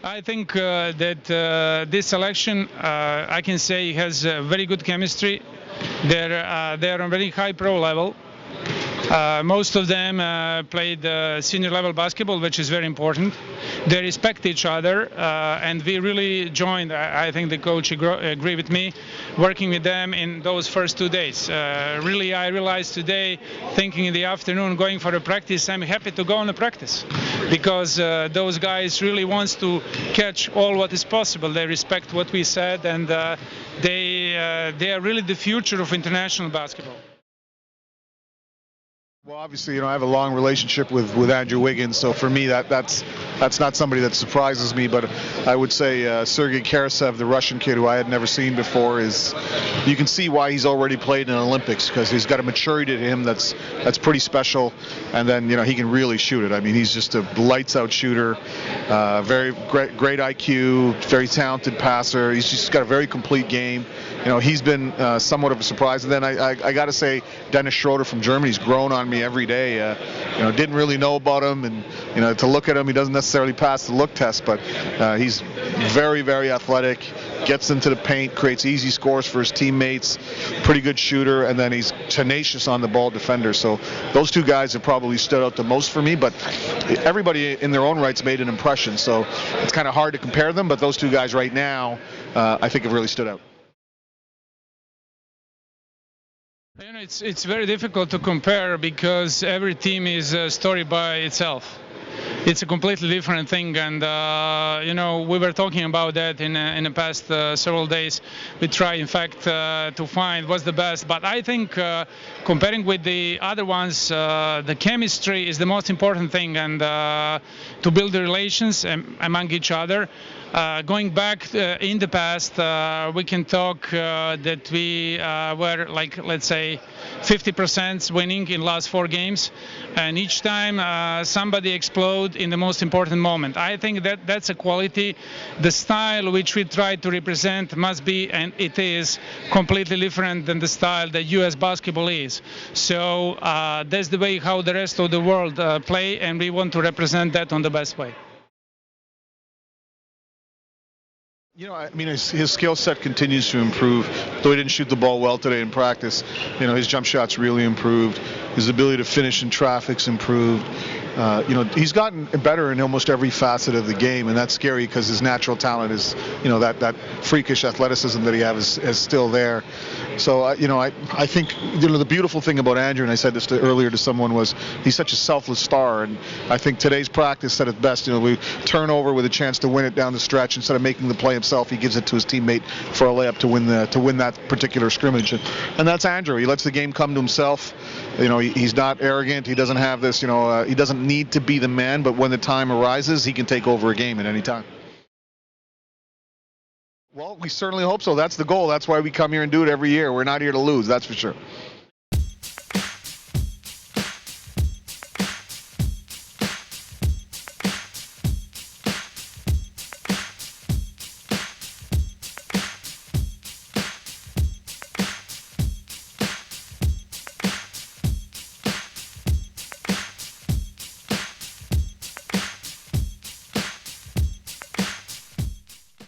I think that this selection, I can say, has very good chemistry. They're on very high pro level. Most of them played senior level basketball, which is very important. They respect each other, and we really joined. I think the coach agree with me, working with them in those first 2 days. Really, I realized today, thinking in the afternoon, going for a practice, I'm happy to go on a practice because those guys really wants to catch all what is possible. They respect what we said, and they are really the future of international basketball. Well, obviously, I have a long relationship with Andrew Wiggins, so for me that's not somebody that surprises me. But I would say Sergey Karasev, the Russian kid who I had never seen before, you can see why he's already played in the Olympics, because he's got a maturity to him that's pretty special, and then he can really shoot it. I mean, he's just a lights out shooter, very great IQ, very talented passer. He's just got a very complete game. He's been somewhat of a surprise. And then I got to say, Dennis Schroeder from Germany's grown on me every day. Didn't really know about him, and to look at him, he doesn't necessarily pass the look test, but he's very, very athletic, gets into the paint, creates easy scores for his teammates, pretty good shooter, and then he's tenacious on the ball defender. So those two guys have probably stood out the most for me, but everybody in their own rights made an impression, so it's kind of hard to compare them, but those two guys right now I think have really stood out. It's very difficult to compare because every team is a story by itself. It's a completely different thing, and we were talking about that in the past several days. We try, in fact, to find what's the best. But I think comparing with the other ones, the chemistry is the most important thing, and to build the relations among each other. Going back in the past, we can talk that we were let's say 50% winning in last 4 games, and each time somebody explode in the most important moment. I think that's a quality. The style which we try to represent must be, and it is, completely different than the style that U.S. basketball is. So that's the way how the rest of the world play, and we want to represent that on the best way. His skill set continues to improve. Though he didn't shoot the ball well today in practice, his jump shot's really improved. His ability to finish in traffic's improved. He's gotten better in almost every facet of the game, and that's scary because his natural talent is, that freakish athleticism that he has is still there. So, I think, the beautiful thing about Andrew, and I said this earlier to someone, was he's such a selfless star, and I think today's practice said it best. We turn over with a chance to win it down the stretch. Instead of making the play himself, he gives it to his teammate for a layup to win that particular scrimmage, and that's Andrew. He lets the game come to himself. He's not arrogant. He doesn't have this. He doesn't need to be the man, but when the time arises, he can take over a game at any time. Well, we certainly hope so. That's the goal. That's why we come here and do it every year. We're not here to lose, that's for sure.